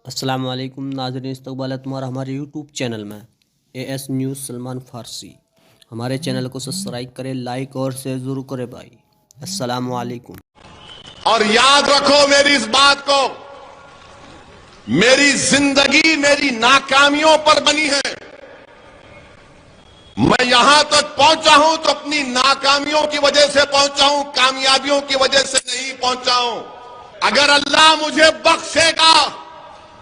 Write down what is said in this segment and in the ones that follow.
السلام علیکم ناظرین، استقبال ہے تمہارا ہمارے یوٹیوب چینل میں اے ایس نیوز سلمان فارسی۔ ہمارے چینل کو سبسکرائب کرے، لائک اور شیئر ضرور کرے بھائی۔ السلام علیکم۔ اور یاد رکھو میری اس بات کو، میری زندگی میری ناکامیوں پر بنی ہے۔ میں یہاں تک پہنچا ہوں تو اپنی ناکامیوں کی وجہ سے پہنچا ہوں، کامیابیوں کی وجہ سے نہیں پہنچا ہوں۔ اگر اللہ مجھے بخشے گا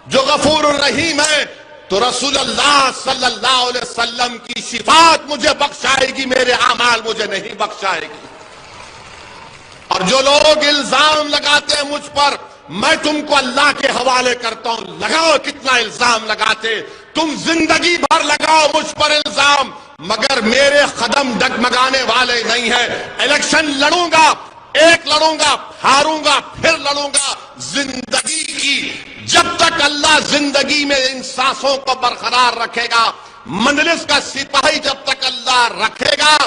جو غفور الرحیم ہے تو رسول اللہ صلی اللہ علیہ وسلم کی شفاعت مجھے بخشائے گی، میرے اعمال مجھے نہیں بخشائے گی۔ اور جو لوگ الزام لگاتے ہیں مجھ پر، میں تم کو اللہ کے حوالے کرتا ہوں، لگاؤ کتنا الزام لگاتے، تم زندگی بھر لگاؤ مجھ پر الزام، مگر میرے قدم ڈگمگانے والے نہیں ہیں۔ الیکشن لڑوں گا، ایک لڑوں گا، ہاروں گا، پھر لڑوں گا۔ زندگی کی جب تک اللہ زندگی میں ان سانسوں کو برقرار رکھے گا، مجلس کا سپاہی جب تک اللہ رکھے گا،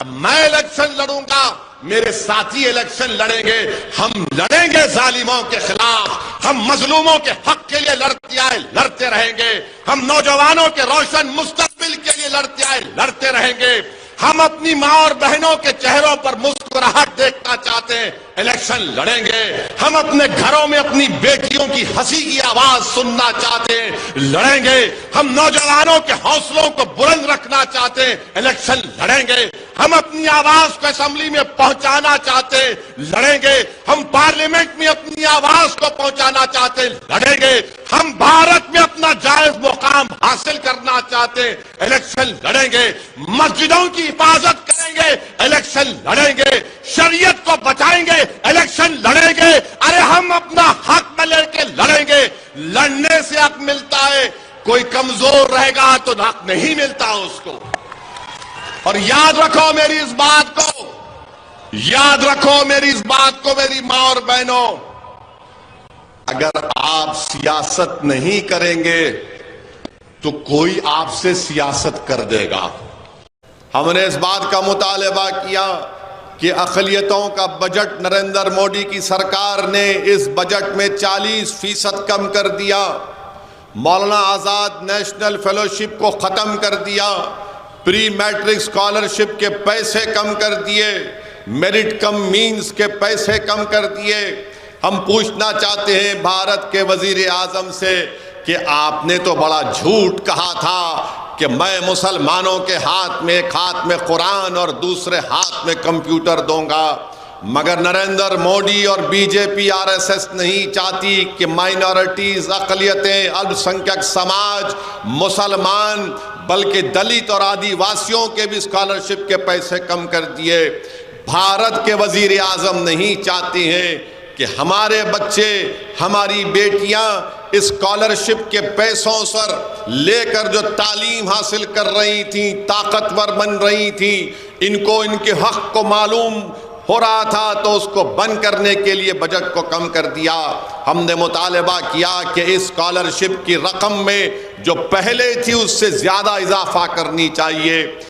میں الیکشن لڑوں گا، میرے ساتھی الیکشن لڑیں گے، ہم لڑیں گے ظالموں کے خلاف، ہم مظلوموں کے حق کے لیے لڑتے آئے لڑتے رہیں گے، ہم نوجوانوں کے روشن مستقبل کے لیے لڑتے آئے لڑتے رہیں گے، ہم اپنی ماں اور بہنوں کے چہروں پر مسکراہٹ دیکھنا چاہتے ہیں، الیکشن لڑیں گے، ہم اپنے گھروں میں اپنی بیٹیوں کی ہنسی کی آواز سننا چاہتے ہیں، لڑیں گے، ہم نوجوانوں کے حوصلوں کو بلند رکھنا چاہتے ہیں، الیکشن لڑیں گے، ہم اپنی آواز کو اسمبلی میں پہنچانا چاہتے ہیں، لڑیں گے، ہم پارلیمنٹ میں اپنی آواز کو پہنچانا چاہتے ہیں، لڑیں گے، ہم بھارت میں اپنا جائز مقام حاصل کرنا چاہتے ہیں، الیکشن لڑیں گے، مسجدوں کی حفاظت کریں گے، الیکشن لڑیں گے، شریعت کو بچائیں گے، الیکشن لڑیں گے۔ ارے ہم اپنا حق میں لے کے لڑیں گے، لڑنے سے حق ملتا ہے، کوئی کمزور رہے گا تو حق نہیں ملتا اس کو۔ اور یاد رکھو میری اس بات کو، یاد رکھو میری اس بات کو میری ماں اور بہنوں، اگر آپ سیاست نہیں کریں گے تو کوئی آپ سے سیاست کر دے گا۔ ہم نے اس بات کا مطالبہ کیا کہ اقلیتوں کا بجٹ نریندر مودی کی سرکار نے اس بجٹ میں 40% کم کر دیا، مولانا آزاد نیشنل فیلوشپ کو ختم کر دیا، پری میٹرک اسکالرشپ کے پیسے کم کر دیے، میرٹ کم مینز کے پیسے کم کر دیے۔ ہم پوچھنا چاہتے ہیں بھارت کے وزیر اعظم سے کہ آپ نے تو بڑا جھوٹ کہا تھا کہ میں مسلمانوں کے ہاتھ میں ایک ہاتھ میں قرآن اور دوسرے ہاتھ میں کمپیوٹر دوں گا، مگر نریندر مودی اور بی جے پی RSS نہیں چاہتی کہ مائنورٹیز، اقلیتیں، الپ سنکھیک سماج، مسلمان بلکہ دلت اور آدی واسیوں کے بھی اسکالرشپ کے پیسے کم کر دیے۔ بھارت کے وزیر اعظم نہیں چاہتے ہیں کہ ہمارے بچے، ہماری بیٹیاں اسکالرشپ کے پیسوں سر لے کر جو تعلیم حاصل کر رہی تھیں، طاقتور بن رہی تھیں، ان کو ان کے حق کو معلوم ہو رہا تھا تو اس کو بند کرنے کے لیے بجٹ کو کم کر دیا۔ ہم نے مطالبہ کیا کہ اس اسکالرشپ کی رقم میں جو پہلے تھی اس سے زیادہ اضافہ کرنی چاہیے۔